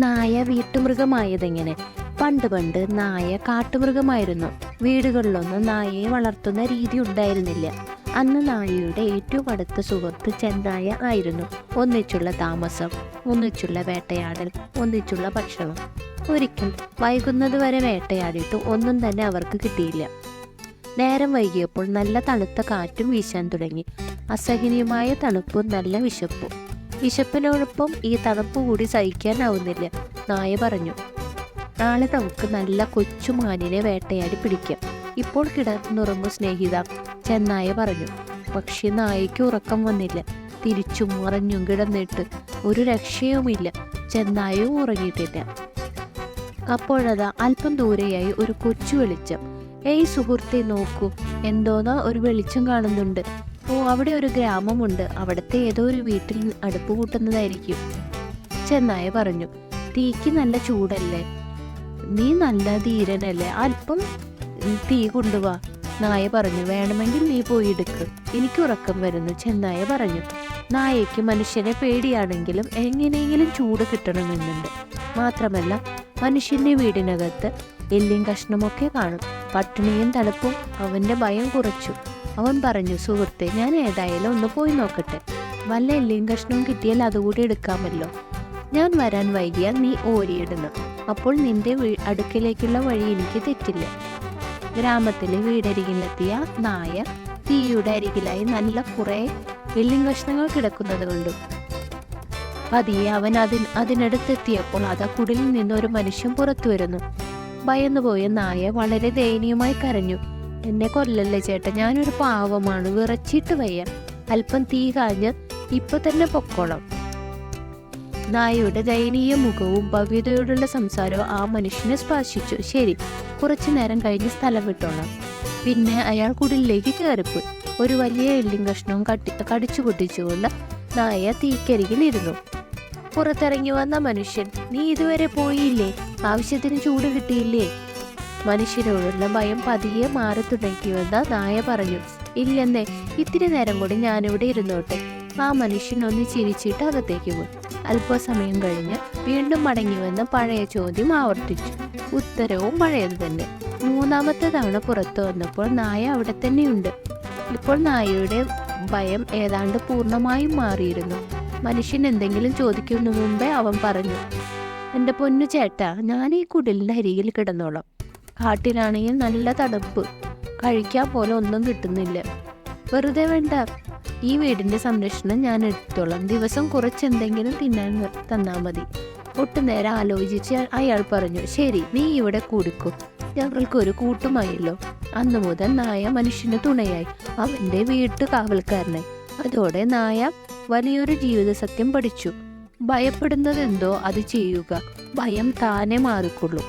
നായ വീട്ടുമൃഗമായതെങ്ങനെ? പണ്ട് നായ കാട്ടുമൃഗമായിരുന്നു. വീടുകളിലൊന്നും നായയെ വളർത്തുന്ന രീതി ഉണ്ടായിരുന്നില്ല. അന്ന് നായയുടെ ഏറ്റവും അടുത്ത സുഹൃത്ത് ചെന്നായ ആയിരുന്നു. ഒന്നിച്ചുള്ള താമസം, ഒന്നിച്ചുള്ള വേട്ടയാടൽ, ഒന്നിച്ചുള്ള ഭക്ഷണം. ഒരിക്കൽ വൈകുന്നത് വരെ വേട്ടയാടിയിട്ട് ഒന്നും തന്നെ അവർക്ക് കിട്ടിയില്ല. നേരം വൈകിയപ്പോൾ നല്ല തണുത്ത കാറ്റും വീശാൻ തുടങ്ങി. അസഹനീയമായ തണുപ്പും നല്ല വിശപ്പും. വിശപ്പിനോടൊപ്പം ഈ തണുപ്പ് കൂടി സഹിക്കാനാവുന്നില്ല. നായ പറഞ്ഞു, നാളെ നമുക്ക് നല്ല കൊച്ചുമാനിനെ വേട്ടയാടി പിടിക്കാം. ഇപ്പോൾ കിടന്നുറങ്ങു സ്നേഹിത, ചെന്നായ പറഞ്ഞു. പക്ഷെ നായയ്ക്ക് ഉറക്കം വന്നില്ല. തിരിച്ചും മറഞ്ഞും കിടന്നിട്ട് ഒരു രക്ഷയുമില്ല. ചെന്നായയും ഉറങ്ങിയിട്ടില്ല. അപ്പോഴതാ അല്പം ദൂരെയായി ഒരു കൊച്ചു വെളിച്ചം. ഏയ് സുഹൃത്തെ, നോക്കൂ, എന്തോന്നാ ഒരു വെളിച്ചം കാണുന്നുണ്ട്. ഓ, അവിടെ ഒരു ഗ്രാമമുണ്ട്. അവിടുത്തെ ഏതോ ഒരു വീട്ടിൽ അടുപ്പ് കൂട്ടുന്നതായിരിക്കും. ചെന്നായ പറഞ്ഞു. തീക്ക് നല്ല ചൂടല്ലേ? നീ നല്ല ധീരനല്ലേ, അല്പം തീ കൊണ്ടുവാ. നായ പറഞ്ഞു. വേണമെങ്കിൽ നീ പോയി എടുക്ക്, എനിക്ക് ഉറക്കം വരുന്നു. ചെന്നായ പറഞ്ഞു. നായയ്ക്ക് മനുഷ്യനെ പേടിയാണെങ്കിലും എങ്ങനെയെങ്കിലും ചൂട് കിട്ടണമെന്നുണ്ട്. മാത്രമല്ല, മനുഷ്യന്റെ വീടിനകത്ത് എല്ലും കഷ്ണമൊക്കെ കാണും. പട്ടിണിയും തണുപ്പും അവന്റെ ഭയം കുറച്ചു. അവൻ പറഞ്ഞു, സുഹൃത്തെ, ഞാൻ ഏതായാലും ഒന്ന് പോയി നോക്കട്ടെ. വല്ല എല്ലും കഷ്ണവും കിട്ടിയാൽ അതുകൂടി എടുക്കാമല്ലോ. ഞാൻ വരാൻ വൈകിയാൽ നീ ഓരിയിടണം. അപ്പോൾ നിന്റെ അടുക്കിലേക്കുള്ള വഴി എനിക്ക് തെറ്റില്ല. ഗ്രാമത്തിലെ വീടരികിലെത്തിയ നായ തീയുടെ അരികിലായി നല്ല കുറെ എല്ലും കഷ്ണങ്ങൾ കിടക്കുന്നത് കണ്ടു. പതിയെ അവൻ അതിനടുത്തെത്തിയപ്പോൾ അതാ കുടിലിൽ നിന്ന് ഒരു മനുഷ്യൻ പുറത്തു വരുന്നു. ഭയന്നുപോയ നായ വളരെ ദയനീയമായി കരഞ്ഞു. എന്നെ കൊല്ലല്ലേ ചേട്ടാ, ഞാനൊരു പാവമാണ്, വിറച്ചിട്ട് വയ്യ. അല്പം തീ കാഞ്ഞ് ഇപ്പൊ തന്നെ പൊക്കോളാം. നായയുടെ ദയനീയ മുഖവും ഭവ്യതയോടുള്ള സംസാരവും ആ മനുഷ്യനെ സ്പർശിച്ചു. ശരി, കുറച്ചു നേരം കഴിഞ്ഞ് സ്ഥലം വിട്ടോളാം. പിന്നെ അയാൾ കുടിലേക്ക് കയറിപ്പോയി. ഒരു വലിയ എല്ലും കഷ്ണവും കടിച്ചു പൊട്ടിച്ചുകൊണ്ട് നായ തീക്കരികിലിരുന്നു. പുറത്തിറങ്ങി വന്ന മനുഷ്യൻ, നീ ഇതുവരെ പോയില്ലേ? ആവശ്യത്തിന് ചൂട് കിട്ടിയില്ലേ? മനുഷ്യരോടുള്ള ഭയം പതിയെ മാറി തുടങ്ങിയുവെന്ന് നായ പറഞ്ഞു. ഇല്ലെന്നേ, ഇത്തിരി നേരം കൂടി ഞാനിവിടെ ഇരുന്നോട്ടെ. ആ മനുഷ്യൻ ഒന്ന് ചിരിച്ചിട്ട് അകത്തേക്ക് പോയി. അല്പസമയം കഴിഞ്ഞ് വീണ്ടും മടങ്ങി വന്ന് പഴയ ചോദ്യം ആവർത്തിച്ചു. ഉത്തരവും പഴയത് തന്നെ. മൂന്നാമത്തെ തവണ പുറത്തു വന്നപ്പോൾ നായ അവിടെ തന്നെയുണ്ട്. ഇപ്പോൾ നായയുടെ ഭയം ഏതാണ്ട് പൂർണ്ണമായും മാറിയിരുന്നു. മനുഷ്യൻ എന്തെങ്കിലും ചോദിക്കുന്ന മുമ്പേ അവൻ പറഞ്ഞു, എൻ്റെ പൊന്നു ചേട്ടാ, ഞാൻ ഈ കുടിലിൻ്റെ അരികിൽ കിടന്നോളാം. കാട്ടിലാണെങ്കിൽ നല്ല തണുപ്പ്, കഴിക്കാൻ പോലെ ഒന്നും കിട്ടുന്നില്ല. വെറുതെ വേണ്ട, ഈ വീടിൻ്റെ സംരക്ഷണം ഞാൻ എടുത്തോളാം. ദിവസം കുറച്ചെന്തെങ്കിലും തിന്നാൻ തന്നാൽ മതി. ഒട്ടുനേരം ആലോചിച്ച് അയാൾ പറഞ്ഞു, ശരി, നീ ഇവിടെ കൂടിക്കോ, ഞങ്ങൾക്കൊരു കൂട്ടുമായല്ലോ. അന്നു മുതൽ നായ മനുഷ്യന് തുണയായി, അവൻ്റെ വീട്ടു കാവൽക്കാരനായി. അതോടെ നായ വലിയൊരു ജീവിത സത്യം പഠിച്ചു. ഭയപ്പെടുന്നതെന്തോ അത് ചെയ്യുക, ഭയം താനെ മാറിക്കൊള്ളും.